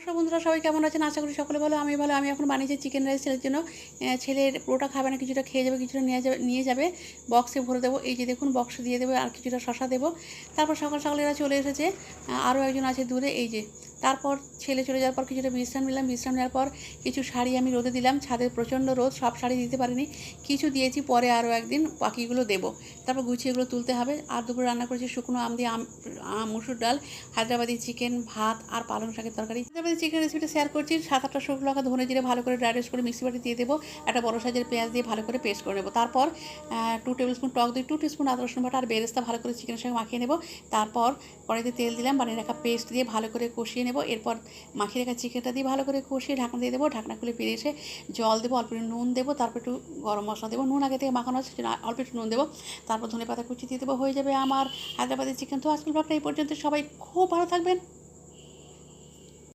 নমস্কার বন্ধুরা, সবাই কেমন আছেন? আশা করি সকলে ভালো। আমি ভালো। আমি এখন বানিয়েছি চিকেন রাইস ছেলের জন্য। ছেলের পুরোটা খাবে না, কিছুটা খেয়ে যাবে, কিছুটা নিয়ে যাবে, বক্সে ভরে দেবো। এই যে দেখুন, বক্সে দিয়ে দেবো, আর কিছুটা শশা দেবো। তারপর সকাল সকাল এরা চলে এসেছে। আরও একজন আছে দূরে, এই যে। তারপর ছেলে চলে যাওয়ার পর কিছুটা বিশ্রাম নিলাম। বিশ্রাম নেওয়ার পর কিছু শাড়ি আমি রোদে দিলাম। ছাদের প্রচণ্ড রোদ, সব শাড়ি দিতে পারিনি, কিছু দিয়েছি, পরে আরও একদিন বাকিগুলো দেবো। তারপর গুছিয়ে এগুলো তুলতে হবে। আর দুপুরে রান্না করেছি শুকনো আম দিয়ে মুসুর ডাল, হায়দ্রাবাদি চিকেন, ভাত আর পালং শাকের তরকারি। হায়দ্রাবাদি চিকেন রেসিপিটা শেয়ার করছি। 7-8টা শুকনো লঙ্কা, ধনে জিরে ভালো করে ড্রাই রোস্ট করে মিক্সি বাটি দিয়ে দেবো। একটা বড় সাইজের পেঁয়াজ দিয়ে ভালো করে পেস্ট করে নেবো। তারপর 2 টেবিল স্পুন টক দই, 2 টিস্পুন আদা রসুন বাটা আর বেরেস্তা ভালো করে চিকেনের সঙ্গে মাখিয়ে নেবো। তারপর কড়াইতে তেল দিলাম, বানিয়ে রাখা পেস্ট দিয়ে ভালো করে কষিয়ে নেবো। এরপর মাখিয়ে রাখা চিকেনটা দিয়ে ভালো করে কষিয়ে ঢাকনা দিয়ে দেবো। ঢাকনা খুলে ফিরে এসে জল দেবো, অল্প একটু নুন দেবো, তারপর একটু গরম মশলা দেবো। নুন আগে থেকে মাখানো আছে, সেজন্য অল্প একটু নুন দেবো। তারপর ধনে পাতা কুচি দিয়ে দেবো। হয়ে যাবে আমার হায়দ্রাবাদি চিকেন। তো আজকের ব্লগটা এই পর্যন্ত। সবাই খুব ভালো থাকবেন।